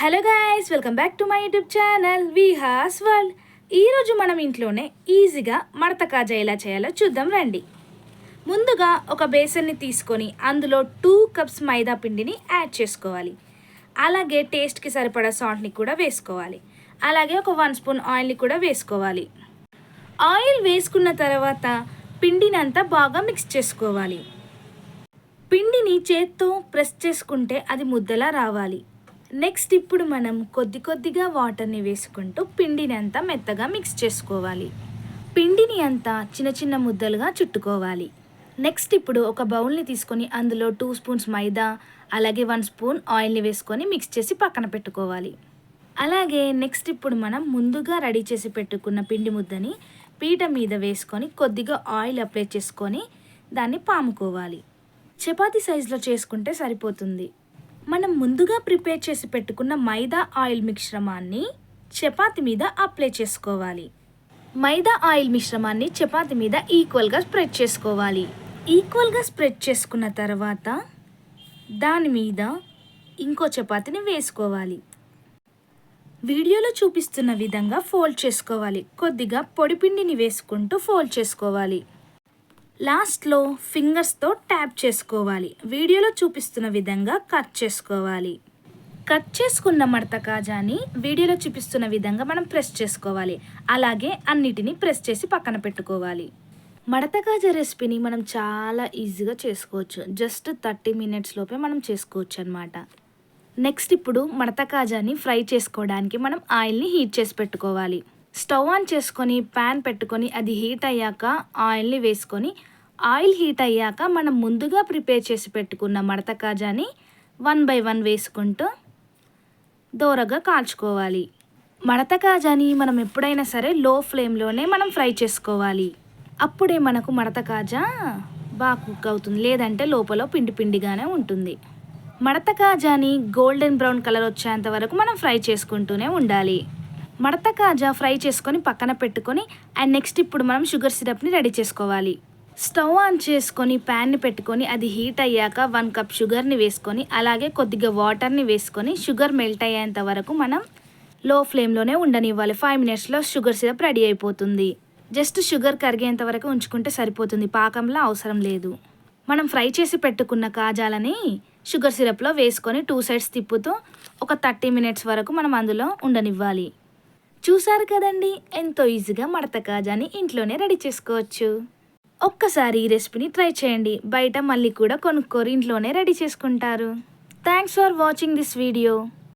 Hello guys, welcome back to my YouTube channel Vihas world. ఈరోజు మనం ఇంట్లోనే ఈజీగా మడత కాజా ఎలా చేయాలో చూద్దాం రండి. ముందుగా ఒక బేసన్ని తీసుకొని అందులో 2 కప్స్ మైదా పిండిని యాడ్ చేసుకోవాలి. అలాగే టేస్ట్కి సరిపడా సాల్ట్ని కూడా వేసుకోవాలి. అలాగే ఒక 1 స్పూన్ ఆయిల్ని కూడా వేసుకోవాలి. ఆయిల్ వేసుకున్న తర్వాత పిండిని అంతా బాగా మిక్స్ చేసుకోవాలి. పిండిని చేత్తో ప్రెస్ చేసుకుంటే అది ముద్దలా రావాలి. నెక్స్ట్ ఇప్పుడు మనం కొద్దిగా వాటర్ని వేసుకుంటూ పిండిని అంతా మెత్తగా మిక్స్ చేసుకోవాలి. పిండిని అంతా చిన్న చిన్న ముద్దలుగా చుట్టుకోవాలి. నెక్స్ట్ ఇప్పుడు ఒక బౌల్ని తీసుకొని అందులో 2 స్పూన్స్ మైదా అలాగే 1 స్పూన్ ఆయిల్ని వేసుకొని మిక్స్ చేసి పక్కన పెట్టుకోవాలి. అలాగే నెక్స్ట్ ఇప్పుడు మనం ముందుగా రెడీ చేసి పెట్టుకున్న పిండి ముద్దని పీట మీద వేసుకొని కొద్దిగా ఆయిల్ అప్లై చేసుకొని దాన్ని పాముకోవాలి. చపాతీ సైజులో చేసుకుంటే సరిపోతుంది. మనం ముందుగా ప్రిపేర్ చేసి పెట్టుకున్న మైదా ఆయిల్ మిశ్రమాన్ని చపాతీ మీద అప్లై చేసుకోవాలి. మైదా ఆయిల్ మిశ్రమాన్ని చపాతీ మీద ఈక్వల్గా స్ప్రెడ్ చేసుకోవాలి. ఈక్వల్గా స్ప్రెడ్ చేసుకున్న తర్వాత దాని మీద ఇంకో చపాతీని వేసుకోవాలి. వీడియోలో చూపిస్తున్న విధంగా ఫోల్డ్ చేసుకోవాలి. కొద్దిగా పొడిపిండిని వేసుకుంటూ ఫోల్డ్ చేసుకోవాలి. లాస్ట్లో ఫింగర్స్తో ట్యాప్ చేసుకోవాలి. వీడియోలో చూపిస్తున్న విధంగా కట్ చేసుకోవాలి. కట్ చేసుకున్న మడత కాజాని వీడియోలో చూపిస్తున్న విధంగా మనం ప్రెస్ చేసుకోవాలి. అలాగే అన్నిటినీ ప్రెస్ చేసి పక్కన పెట్టుకోవాలి. మడత కాజా రెసిపీని మనం చాలా ఈజీగా చేసుకోవచ్చు. జస్ట్ 30 మినిట్స్ లోపే మనం చేసుకోవచ్చు అన్నమాట. నెక్స్ట్ ఇప్పుడు మడత కాజాని ఫ్రై చేసుకోవడానికి మనం ఆయిల్ని హీట్ చేసి పెట్టుకోవాలి. స్టవ్ ఆన్ చేసుకొని ప్యాన్ పెట్టుకొని అది హీట్ అయ్యాక ఆయిల్ని వేసుకొని ఆయిల్ హీట్ అయ్యాక మనం ముందుగా ప్రిపేర్ చేసి పెట్టుకున్న మడత కాజాని 1 బై 1 వేసుకుంటూ దోరగా కాల్చుకోవాలి. మడత కాజాని మనం ఎప్పుడైనా సరే లో ఫ్లేమ్లోనే మనం ఫ్రై చేసుకోవాలి. అప్పుడే మనకు మడత కాజా బాగా కుక్ అవుతుంది. లేదంటే లోపల పిండి పిండిగానే ఉంటుంది. మడత కాజాని గోల్డెన్ బ్రౌన్ కలర్ వచ్చేంత వరకు మనం ఫ్రై చేసుకుంటూనే ఉండాలి. మడత కాజా ఫ్రై చేసుకొని పక్కన పెట్టుకొని అండ్ నెక్స్ట్ ఇప్పుడు మనం షుగర్ సిరప్ని రెడీ చేసుకోవాలి. స్టవ్ ఆన్ చేసుకొని ప్యాన్ని పెట్టుకొని అది హీట్ అయ్యాక 1 కప్ షుగర్ని వేసుకొని అలాగే కొద్దిగా వాటర్ని వేసుకొని షుగర్ మెల్ట్ అయ్యేంత వరకు మనం లో ఫ్లేమ్లోనే ఉండనివ్వాలి. 5 మినిట్స్లో షుగర్ సిరప్ రెడీ అయిపోతుంది. జస్ట్ షుగర్ కరిగేంత వరకు ఉంచుకుంటే సరిపోతుంది. పాకంలా అవసరం లేదు. మనం ఫ్రై చేసి పెట్టుకున్న కాజాలని షుగర్ సిరప్లో వేసుకొని 2 సైడ్స్ తిప్పుతూ ఒక 30 మినిట్స్ వరకు మనం అందులో ఉండనివ్వాలి. చూసారు కదండి, ఎంతో ఈజీగా మడత కాజాని ఇంట్లోనే రెడీ చేసుకోవచ్చు. ఒక్కసారి ఈ రెసిపీని ట్రై చేయండి. బయట మళ్ళీ కూడా కొనుక్కోరు, ఇంట్లోనే రెడీ చేసుకుంటారు. Thanks for watching this video.